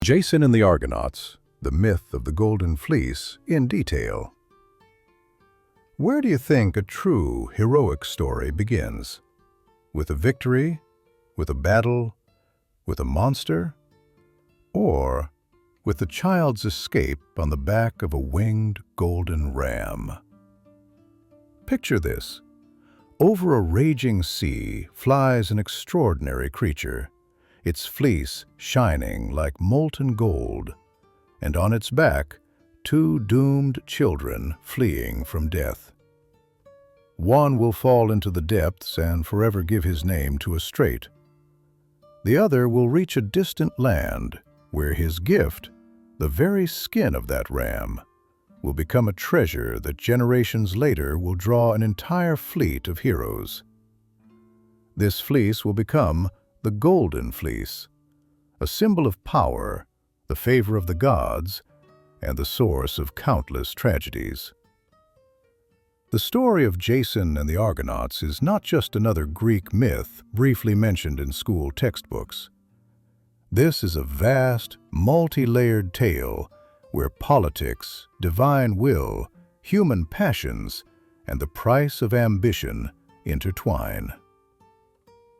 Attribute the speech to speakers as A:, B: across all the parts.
A: Jason and the Argonauts, the myth of the Golden Fleece, in detail. Where do you think a true heroic story begins? With a victory? With a battle? With a monster? Or with the child's escape on the back of a winged golden ram? Picture this. Over a raging sea flies an extraordinary creature, its fleece shining like molten gold, and on its back, two doomed children fleeing from death. One will fall into the depths and forever give his name to a strait. The other will reach a distant land where his gift, the very skin of that ram, will become a treasure that generations later will draw an entire fleet of heroes. This fleece will become the Golden Fleece, a symbol of power, the favor of the gods, and the source of countless tragedies. The story of Jason and the Argonauts is not just another Greek myth briefly mentioned in school textbooks. This is a vast, multi-layered tale where politics, divine will, human passions, and the price of ambition intertwine.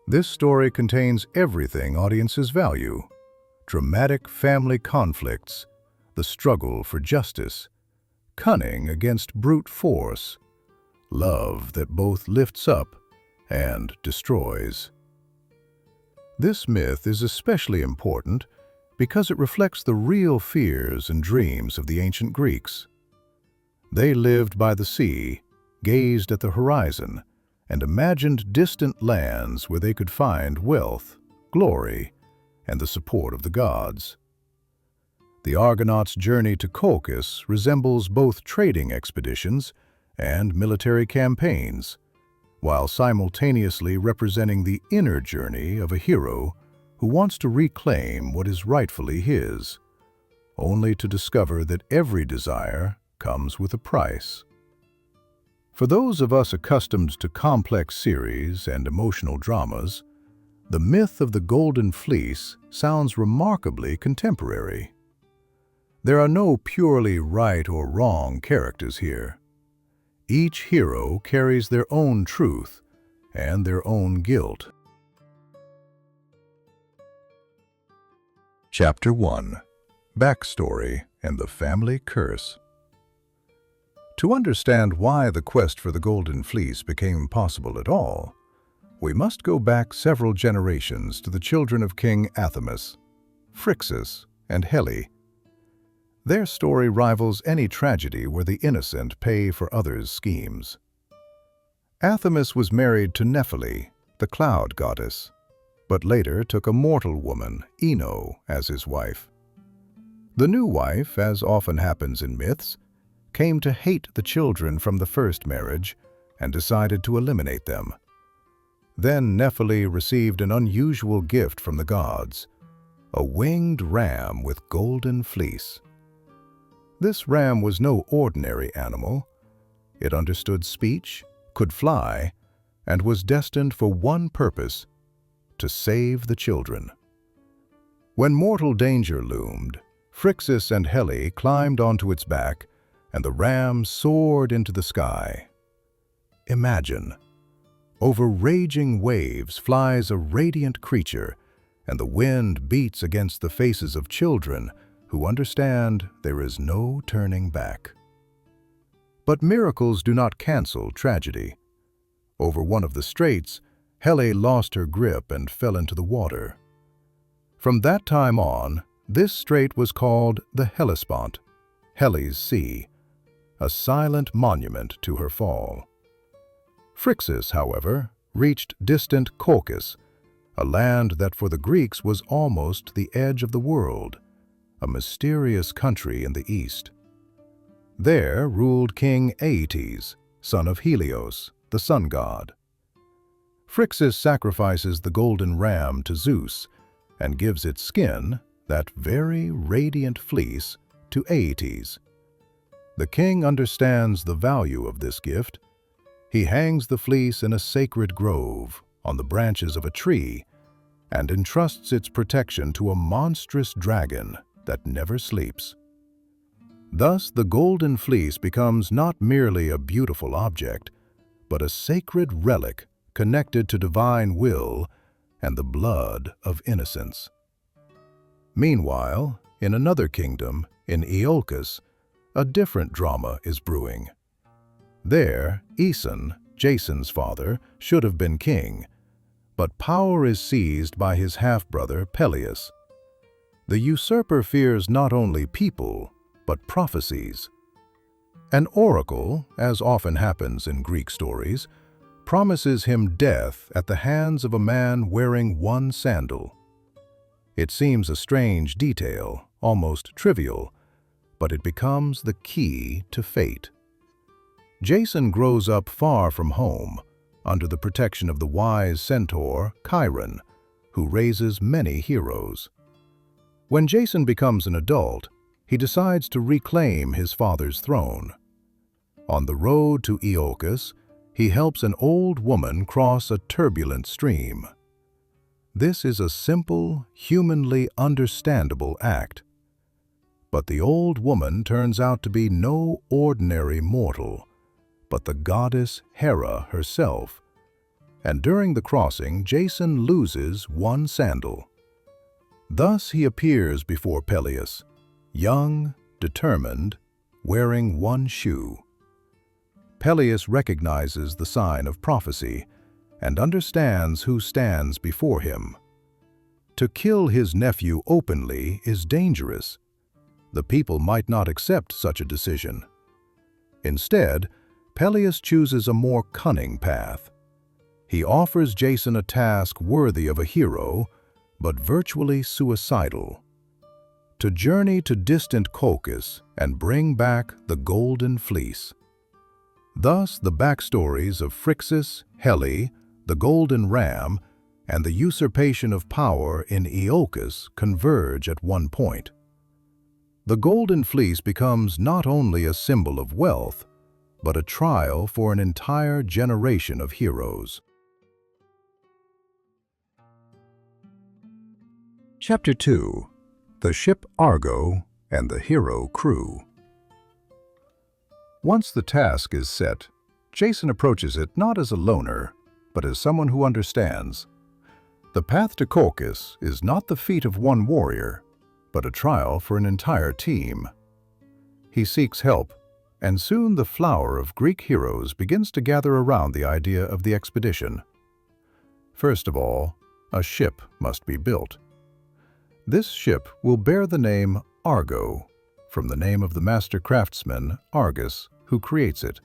A: This story contains everything audiences value: dramatic family conflicts, the struggle for justice, cunning against brute force, love that both lifts up and destroys. This myth is especially important because it reflects the real fears and dreams of the ancient Greeks. They lived by the sea, gazed at the horizon, and imagined distant lands where they could find wealth, glory, and the support of the gods. The Argonauts' journey to Colchis resembles both trading expeditions and military campaigns, while simultaneously representing the inner journey of a hero who wants to reclaim what is rightfully his, only to discover that every desire comes with a price. For those of us accustomed to complex series and emotional dramas, the myth of the Golden Fleece sounds remarkably contemporary. There are no purely right or wrong characters here. Each hero carries their own truth and their own guilt. Chapter 1. Backstory and the Family Curse. To understand why the quest for the Golden Fleece became possible at all, we must go back several generations to the children of King Aeëtes, Phrixus, and Helle. Their story rivals any tragedy where the innocent pay for others' schemes. Aeëtes was married to Nephele, the cloud goddess, but later took a mortal woman, Ino, as his wife. The new wife, as often happens in myths, came to hate the children from the first marriage and decided to eliminate them. Then Nephele received an unusual gift from the gods, a winged ram with golden fleece. This ram was no ordinary animal. It understood speech, could fly, and was destined for one purpose: to save the children. When mortal danger loomed, Phrixus and Helle climbed onto its back, and the ram soared into the sky. Imagine, over raging waves flies a radiant creature, and the wind beats against the faces of children who understand there is no turning back. But miracles do not cancel tragedy. Over one of the straits, Helle lost her grip and fell into the water. From that time on, this strait was called the Hellespont, Helle's Sea, a silent monument to her fall. Phrixus, however, reached distant Colchis, a land that for the Greeks was almost the edge of the world, a mysterious country in the east. There ruled King Aeëtes, son of Helios, the sun god. Phrixus sacrifices the golden ram to Zeus and gives its skin, that very radiant fleece, to Aeëtes. The king understands the value of this gift. He hangs the fleece in a sacred grove on the branches of a tree and entrusts its protection to a monstrous dragon that never sleeps. Thus, the Golden Fleece becomes not merely a beautiful object, but a sacred relic connected to divine will and the blood of innocence. Meanwhile, in another kingdom, in Aeolus, a different drama is brewing. There, Aeson, Jason's father, should have been king, but power is seized by his half-brother Peleus. The usurper fears not only people, but prophecies. An oracle, as often happens in Greek stories, promises him death at the hands of a man wearing one sandal. It seems a strange detail, almost trivial, but it becomes the key to fate. Jason grows up far from home, under the protection of the wise centaur Chiron, who raises many heroes. When Jason becomes an adult, he decides to reclaim his father's throne. On the road to Aeolus, he helps an old woman cross a turbulent stream. This is a simple, humanly understandable act. But the old woman turns out to be no ordinary mortal, but the goddess Hera herself. And during the crossing, Jason loses one sandal. Thus he appears before Peleus, young, determined, wearing one shoe. Peleus recognizes the sign of prophecy and understands who stands before him. To kill his nephew openly is dangerous. The people might not accept such a decision. Instead, Peleus chooses a more cunning path. He offers Jason a task worthy of a hero, but virtually suicidal: to journey to distant Colchis and bring back the Golden Fleece. Thus, the backstories of Phrixus, Helle, the Golden Ram, and the usurpation of power in Aeolus converge at one point. The Golden Fleece becomes not only a symbol of wealth, but a trial for an entire generation of heroes. Chapter 2: The Ship Argo and the Hero Crew. Once the task is set, Jason approaches it not as a loner, but as someone who understands. The path to Colchis is not the feat of one warrior, but a trial for an entire team. He seeks help, and soon the flower of Greek heroes begins to gather around the idea of the expedition. First of all, a ship must be built. This ship will bear the name Argo, from the name of the master craftsman, Argus, who creates it.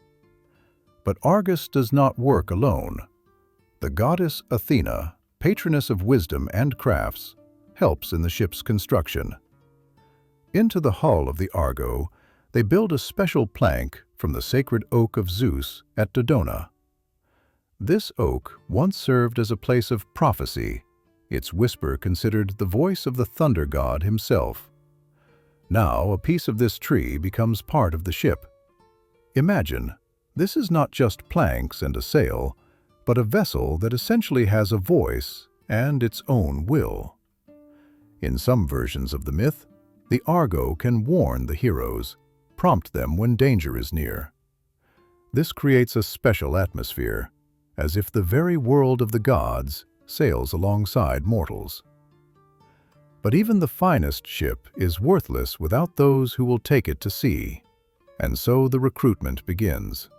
A: But Argus does not work alone. The goddess Athena, patroness of wisdom and crafts, helps in the ship's construction. Into the hull of the Argo, they build a special plank from the sacred oak of Zeus at Dodona. This oak once served as a place of prophecy, its whisper considered the voice of the thunder god himself. Now, a piece of this tree becomes part of the ship. Imagine, this is not just planks and a sail, but a vessel that essentially has a voice and its own will. In some versions of the myth, the Argo can warn the heroes, prompt them when danger is near. This creates a special atmosphere, as if the very world of the gods sails alongside mortals. But even the finest ship is worthless without those who will take it to sea, and so the recruitment begins.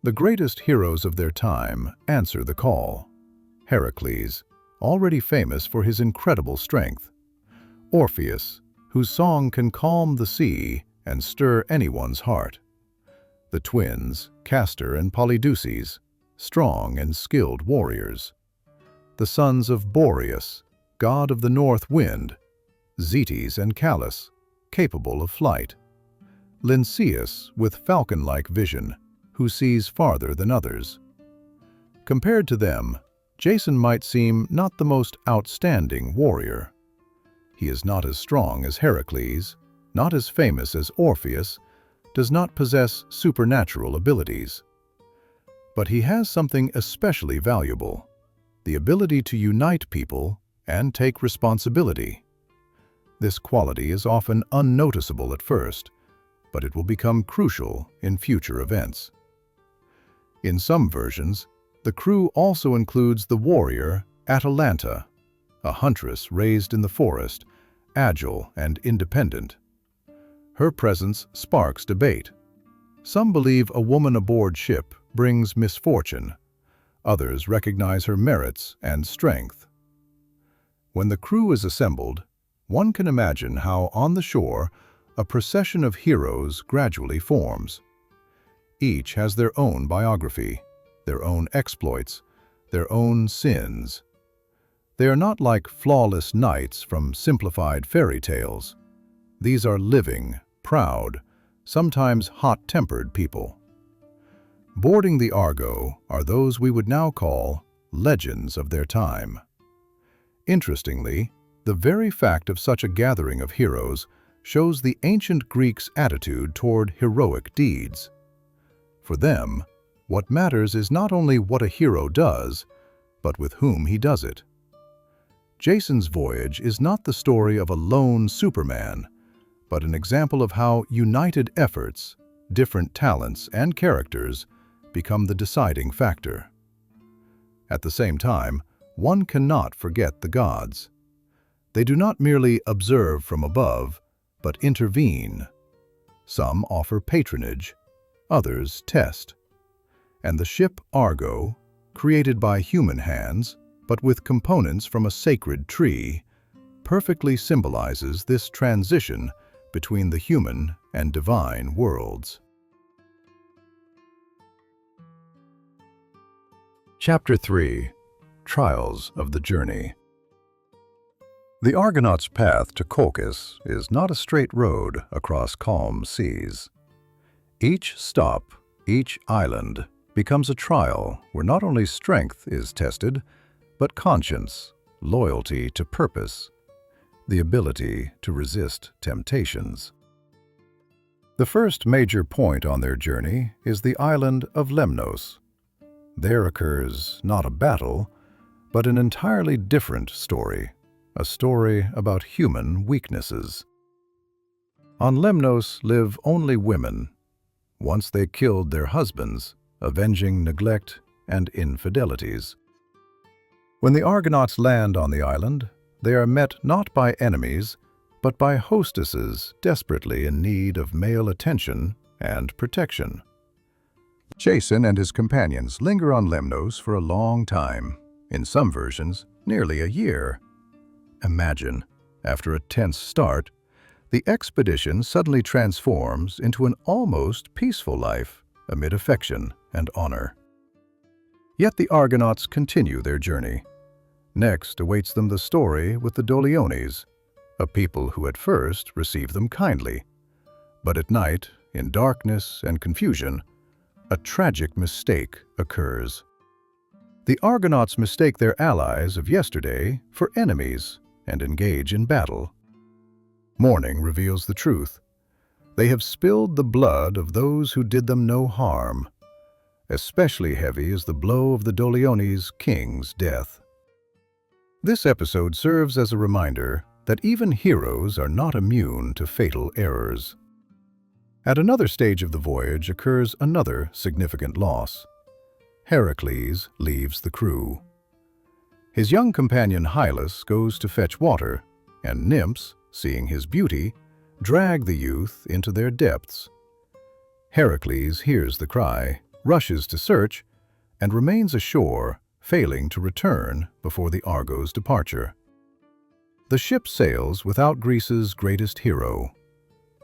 A: The greatest heroes of their time answer the call. Hercules, already famous for his incredible strength. Orpheus, whose song can calm the sea and stir anyone's heart. The twins, Castor and Polydeuces, strong and skilled warriors. The sons of Boreas, god of the north wind. Zetes and Calus, capable of flight. Lynceus, with falcon-like vision, who sees farther than others. Compared to them, Jason might seem not the most outstanding warrior. He is not as strong as Hercules, not as famous as Orpheus, does not possess supernatural abilities. But he has something especially valuable: the ability to unite people and take responsibility. This quality is often unnoticeable at first, but it will become crucial in future events. In some versions, the crew also includes the warrior Atalanta, a huntress raised in the forest, agile and independent. Her presence sparks debate. Some believe a woman aboard ship brings misfortune. Others recognize her merits and strength. When the crew is assembled, one can imagine how on the shore a procession of heroes gradually forms. Each has their own biography, their own exploits, their own sins. They are not like flawless knights from simplified fairy tales. These are living, proud, sometimes hot-tempered people. Boarding the Argo are those we would now call legends of their time. Interestingly, the very fact of such a gathering of heroes shows the ancient Greeks' attitude toward heroic deeds. For them, what matters is not only what a hero does, but with whom he does it. Jason's voyage is not the story of a lone Superman, but an example of how united efforts, different talents, and characters become the deciding factor. At the same time, one cannot forget the gods. They do not merely observe from above, but intervene. Some offer patronage, others test. And the ship Argo, created by human hands, but with components from a sacred tree, perfectly symbolizes this transition between the human and divine worlds. Chapter 3. Trials of the Journey. The Argonauts' path to Colchis is not a straight road across calm seas. Each stop, each island, becomes a trial where not only strength is tested, but conscience, loyalty to purpose, the ability to resist temptations. The first major point on their journey is the island of Lemnos. There occurs not a battle, but an entirely different story, a story about human weaknesses. On Lemnos live only women. Once they killed their husbands, avenging neglect and infidelities. When the Argonauts land on the island, they are met not by enemies, but by hostesses desperately in need of male attention and protection. Jason and his companions linger on Lemnos for a long time, in some versions, nearly a year. Imagine, after a tense start, the expedition suddenly transforms into an almost peaceful life amid affection and honor. Yet the Argonauts continue their journey. Next awaits them the story with the Doliones, a people who at first receive them kindly. But at night, in darkness and confusion, a tragic mistake occurs. The Argonauts mistake their allies of yesterday for enemies and engage in battle. Morning reveals the truth. They have spilled the blood of those who did them no harm. Especially heavy is the blow of the Doliones' king's death. This episode serves as a reminder that even heroes are not immune to fatal errors. At another stage of the voyage occurs another significant loss. Hercules leaves the crew. His young companion Hylas goes to fetch water, and nymphs, seeing his beauty, drag the youth into their depths. Hercules hears the cry, rushes to search, and remains ashore, failing to return before the Argo's departure. The ship sails without Greece's greatest hero.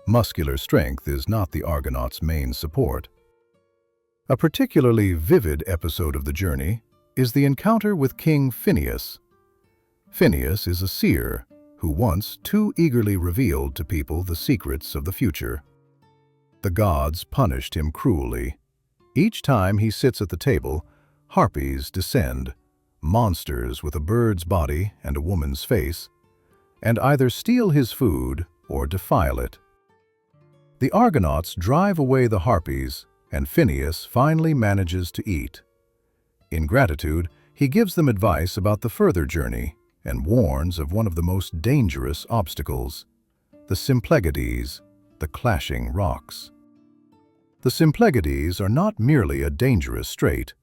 A: Muscular strength is not the Argonauts' main support. A particularly vivid episode of the journey is the encounter with King Phineus. Phineus is a seer who once too eagerly revealed to people the secrets of the future. The gods punished him cruelly. Each time he sits at the table, harpies descend, monsters with a bird's body and a woman's face, and either steal his food or defile it. The Argonauts drive away the harpies, and Phineus finally manages to eat. In gratitude, he gives them advice about the further journey and warns of one of the most dangerous obstacles, the Symplegades, the clashing rocks. The Symplegades are not merely a dangerous strait,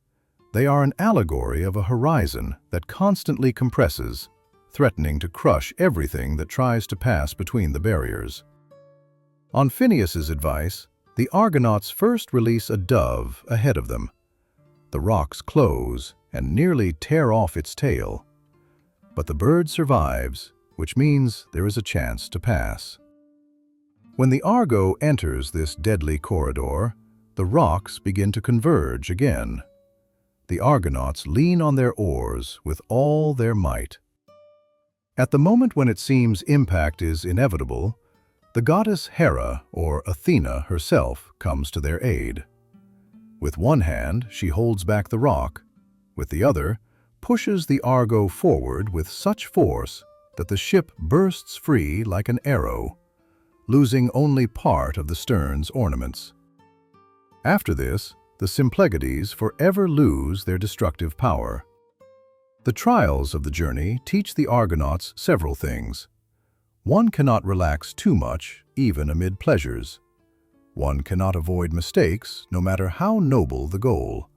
A: they are an allegory of a horizon that constantly compresses, threatening to crush everything that tries to pass between the barriers. On Phineus's advice, the Argonauts first release a dove ahead of them. The rocks close and nearly tear off its tail, but the bird survives, which means there is a chance to pass. When the Argo enters this deadly corridor, the rocks begin to converge again. The Argonauts lean on their oars with all their might. At the moment when it seems impact is inevitable, the goddess Hera, or Athena herself, comes to their aid. With one hand, she holds back the rock. With the other, pushes the Argo forward with such force that the ship bursts free like an arrow, losing only part of the stern's ornaments. After this, the Symplegades forever lose their destructive power. The trials of the journey teach the Argonauts several things. One cannot relax too much, even amid pleasures. One cannot avoid mistakes, no matter how noble the goal.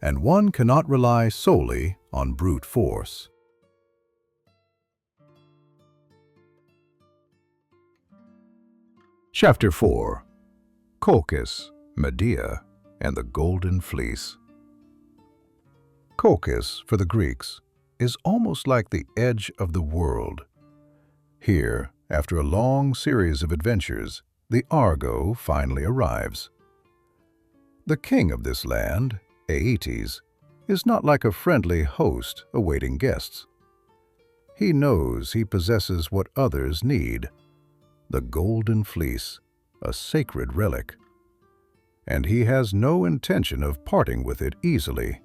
A: And one cannot rely solely on brute force. Chapter 4. Colchis, Medea, and the Golden Fleece. Colchis, for the Greeks, is almost like the edge of the world. Here, after a long series of adventures, the Argo finally arrives. The king of this land, Aeëtes, is not like a friendly host awaiting guests. He knows he possesses what others need, the Golden Fleece, a sacred relic, and he has no intention of parting with it easily.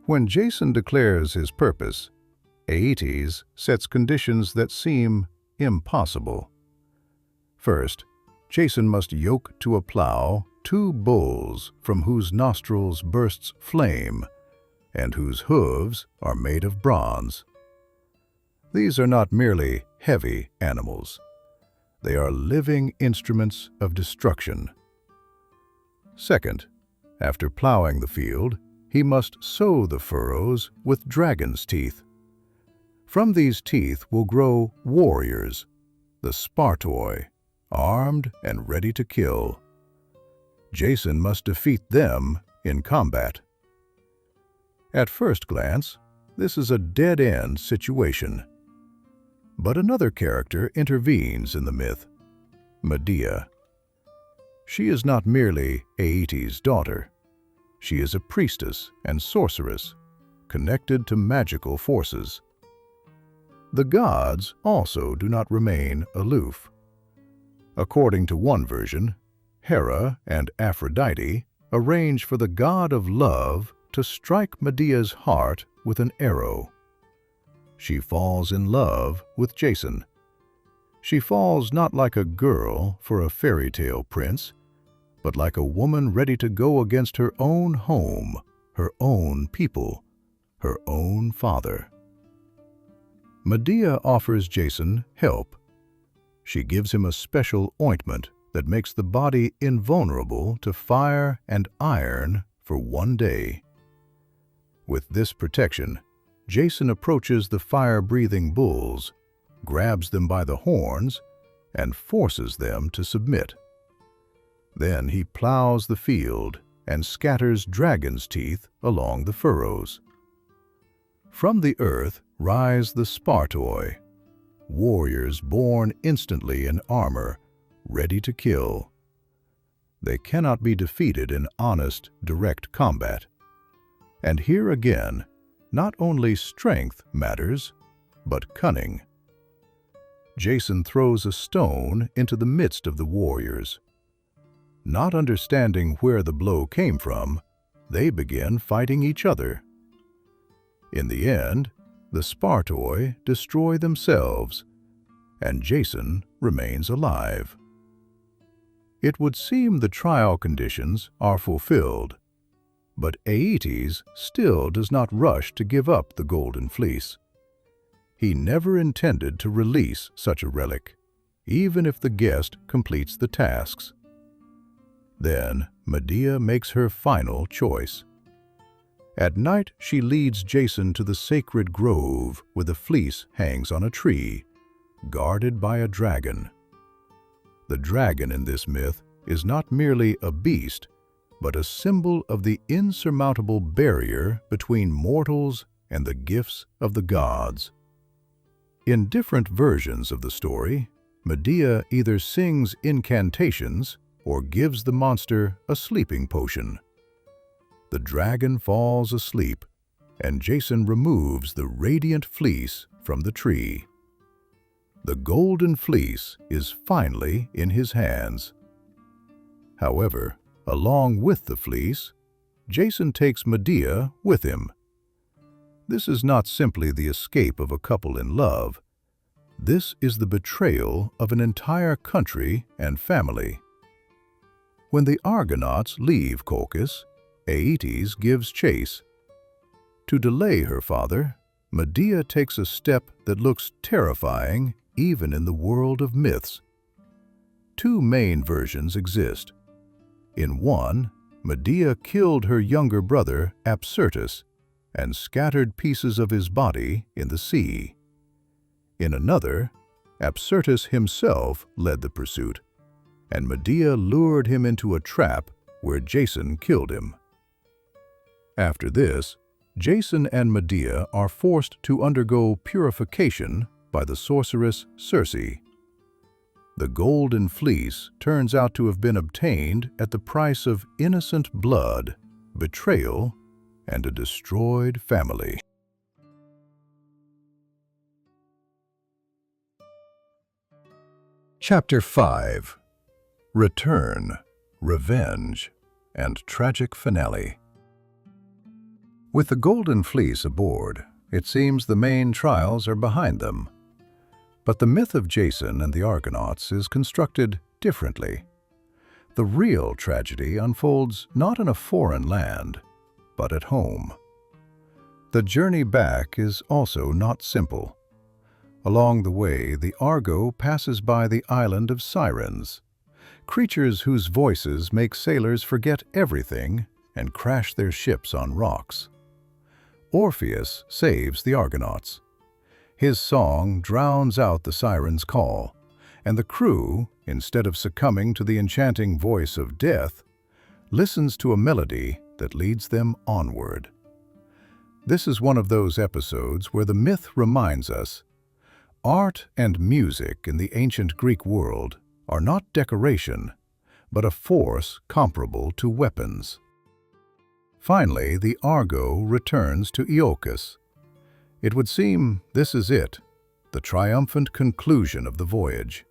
A: When Jason declares his purpose, Aeëtes sets conditions that seem impossible. First, Jason must yoke to a plow 2 bulls from whose nostrils bursts flame and whose hooves are made of bronze. These are not merely heavy animals. They are living instruments of destruction. Second, after plowing the field, he must sow the furrows with dragon's teeth. From these teeth will grow warriors, the Spartoi, armed and ready to kill. Jason must defeat them in combat. At first glance, this is a dead-end situation. But another character intervenes in the myth, Medea. She is not merely Aeëtes' daughter. She is a priestess and sorceress, connected to magical forces. The gods also do not remain aloof. According to one version, Hera and Aphrodite arrange for the god of love to strike Medea's heart with an arrow. She falls in love with Jason. She falls not like a girl for a fairy tale prince, but like a woman ready to go against her own home, her own people, her own father. Medea offers Jason help. She gives him a special ointment that makes the body invulnerable to fire and iron for 1 day. With this protection, Jason approaches the fire-breathing bulls, grabs them by the horns, and forces them to submit. Then he plows the field and scatters dragon's teeth along the furrows. From the earth rise the Spartoi, warriors born instantly in armor, ready to kill. They cannot be defeated in honest, direct combat. And here again, not only strength matters, but cunning. Jason throws a stone into the midst of the warriors. Not understanding where the blow came from, they begin fighting each other. In the end, the Spartoi destroy themselves, and Jason remains alive. It would seem the trial conditions are fulfilled, but Aeëtes still does not rush to give up the Golden Fleece. He never intended to release such a relic, even if the guest completes the tasks. Then Medea makes her final choice. At night, she leads Jason to the sacred grove where the fleece hangs on a tree, guarded by a dragon. The dragon in this myth is not merely a beast, but a symbol of the insurmountable barrier between mortals and the gifts of the gods. In different versions of the story, Medea either sings incantations or gives the monster a sleeping potion. The dragon falls asleep, and Jason removes the radiant fleece from the tree. The Golden Fleece is finally in his hands. However, along with the fleece, Jason takes Medea with him. This is not simply the escape of a couple in love. This is the betrayal of an entire country and family. When the Argonauts leave Colchis, Aeëtes gives chase. To delay her father, Medea takes a step that looks terrifying even in the world of myths. Two main versions exist. In one, Medea killed her younger brother Apsyrtus and scattered pieces of his body in the sea. In another, Apsyrtus himself led the pursuit, and Medea lured him into a trap where Jason killed him. After this, Jason and Medea are forced to undergo purification by the sorceress Circe. The Golden Fleece turns out to have been obtained at the price of innocent blood, betrayal, and a destroyed family. Chapter 5. Return, Revenge, and Tragic Finale. With the Golden Fleece aboard, it seems the main trials are behind them. But the myth of Jason and the Argonauts is constructed differently. The real tragedy unfolds not in a foreign land, but at home. The journey back is also not simple. Along the way, the Argo passes by the island of sirens, creatures whose voices make sailors forget everything and crash their ships on rocks. Orpheus saves the Argonauts. His song drowns out the sirens' call, and the crew, instead of succumbing to the enchanting voice of death, listens to a melody that leads them onward. This is one of those episodes where the myth reminds us art and music in the ancient Greek world are not decoration, but a force comparable to weapons. Finally, the Argo returns to Aeacus. It would seem this is it, the triumphant conclusion of the voyage.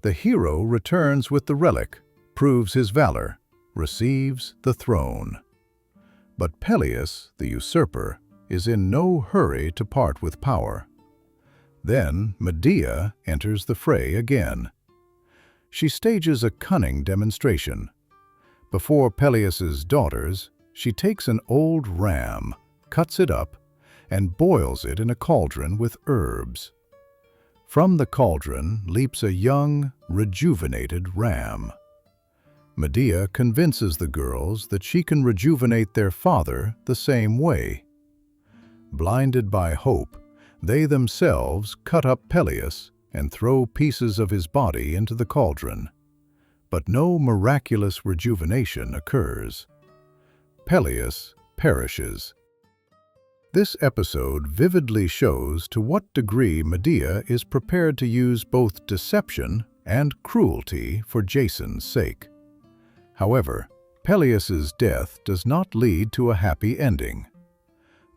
A: The hero returns with the relic, proves his valor, receives the throne. But Peleus, the usurper, is in no hurry to part with power. Then Medea enters the fray again. She stages a cunning demonstration. Before Peleus's daughters, she takes an old ram, cuts it up, and boils it in a cauldron with herbs. From the cauldron leaps a young, rejuvenated ram. Medea convinces the girls that she can rejuvenate their father the same way. Blinded by hope, they themselves cut up Peleus and throw pieces of his body into the cauldron. But no miraculous rejuvenation occurs. Peleus perishes. This episode vividly shows to what degree Medea is prepared to use both deception and cruelty for Jason's sake. However, Peleus's death does not lead to a happy ending.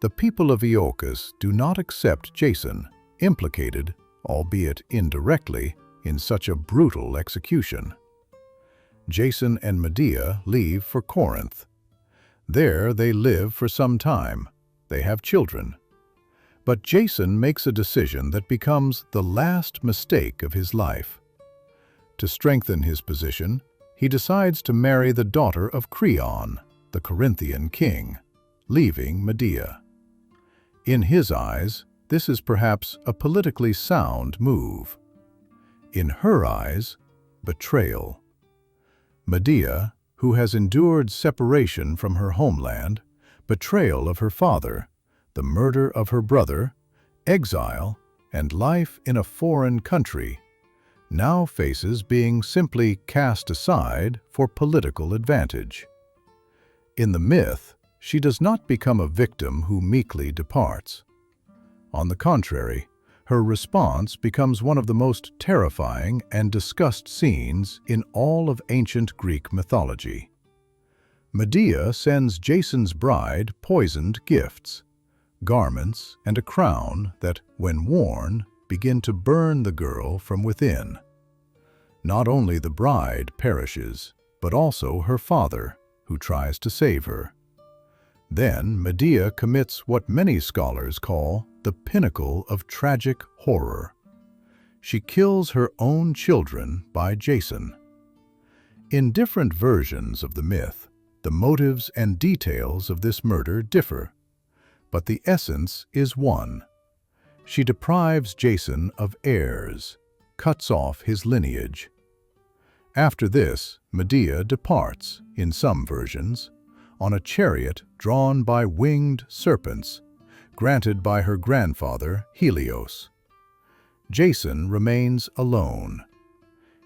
A: The people of Aeacus do not accept Jason, implicated, albeit indirectly, in such a brutal execution. Jason and Medea leave for Corinth. There they live for some time. They have children. But Jason makes a decision that becomes the last mistake of his life. To strengthen his position, he decides to marry the daughter of Creon, the Corinthian king, leaving Medea. In his eyes, this is perhaps a politically sound move. In her eyes, betrayal. Medea, who has endured separation from her homeland, betrayal of her father, the murder of her brother, exile, and life in a foreign country, now faces being simply cast aside for political advantage. In the myth, she does not become a victim who meekly departs. On the contrary, her response becomes one of the most terrifying and discussed scenes in all of ancient Greek mythology. Medea sends Jason's bride poisoned gifts, garments, and a crown that, when worn, begin to burn the girl from within. Not only the bride perishes, but also her father, who tries to save her. Then Medea commits what many scholars call the pinnacle of tragic horror. She kills her own children by Jason. In different versions of the myth, the motives and details of this murder differ, but the essence is one. She deprives Jason of heirs, cuts off his lineage. After this, Medea departs, in some versions, on a chariot drawn by winged serpents, granted by her grandfather, Helios. Jason remains alone.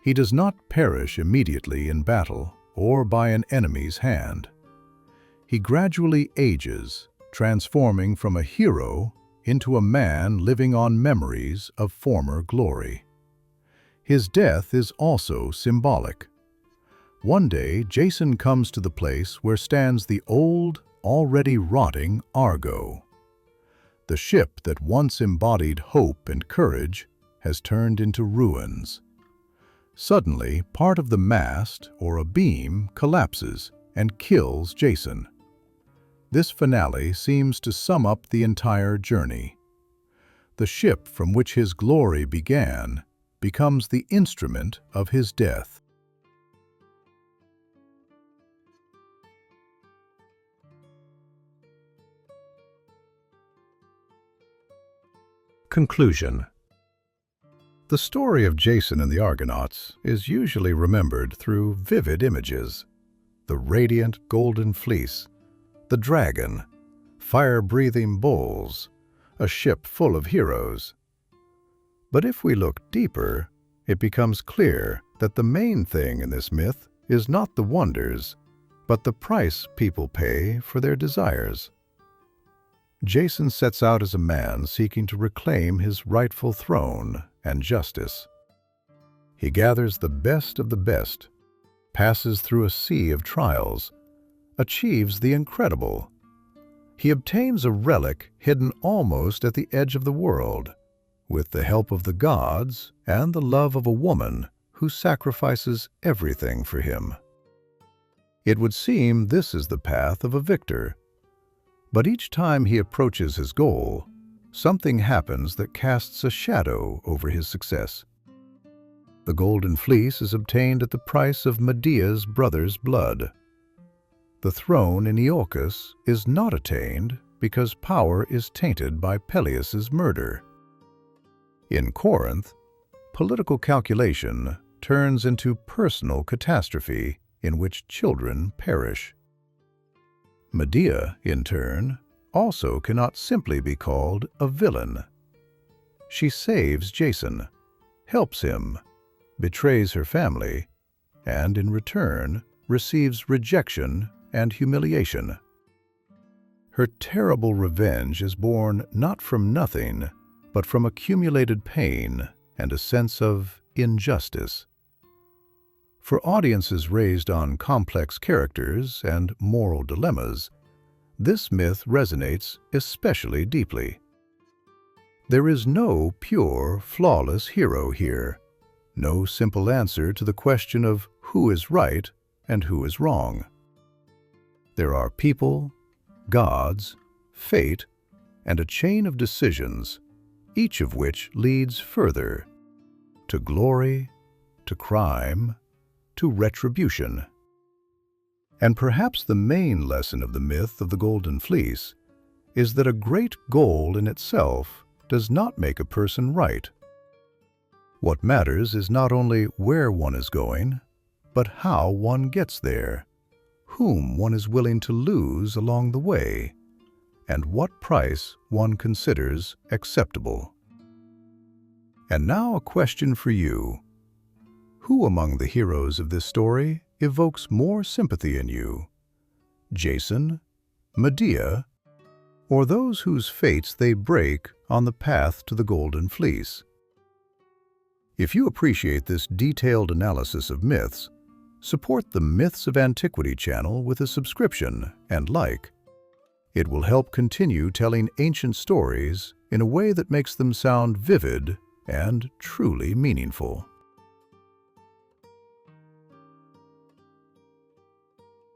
A: He does not perish immediately in battle or by an enemy's hand. He gradually ages, transforming from a hero into a man living on memories of former glory. His death is also symbolic. One day, Jason comes to the place where stands the old, already rotting Argo. The ship that once embodied hope and courage has turned into ruins. Suddenly, part of the mast, or a beam, collapses and kills Jason. This finale seems to sum up the entire journey. The ship from which his glory began becomes the instrument of his death. Conclusion. The story of Jason and the Argonauts is usually remembered through vivid images: the radiant Golden Fleece, the dragon, fire-breathing bulls, a ship full of heroes. But if we look deeper, it becomes clear that the main thing in this myth is not the wonders, but the price people pay for their desires. Jason sets out as a man seeking to reclaim his rightful throne and justice. He gathers the best of the best, passes through a sea of trials, achieves the incredible. He obtains a relic hidden almost at the edge of the world, with the help of the gods and the love of a woman who sacrifices everything for him. It would seem this is the path of a victor. But each time he approaches his goal, something happens that casts a shadow over his success. The Golden Fleece is obtained at the price of Medea's brother's blood. The throne in Aeacus is not attained because power is tainted by Peleus's murder. In Corinth, political calculation turns into personal catastrophe in which children perish. Medea, in turn, also cannot simply be called a villain. She saves Jason, helps him, betrays her family, and in return receives rejection and humiliation. Her terrible revenge is born not from nothing, but from accumulated pain and a sense of injustice. For audiences raised on complex characters and moral dilemmas, this myth resonates especially deeply. There is no pure, flawless hero here, no simple answer to the question of who is right and who is wrong. There are people, gods, fate, and a chain of decisions, each of which leads further, to glory, to crime, to retribution. And perhaps the main lesson of the myth of the Golden Fleece is that a great goal in itself does not make a person right. What matters is not only where one is going, but how one gets there, whom one is willing to lose along the way, and what price one considers acceptable. And now a question for you. Who among the heroes of this story evokes more sympathy in you? Jason, Medea, or those whose fates they break on the path to the Golden Fleece? If you appreciate this detailed analysis of myths, support the Myths of Antiquity channel with a subscription and like. It will help continue telling ancient stories in a way that makes them sound vivid and truly meaningful.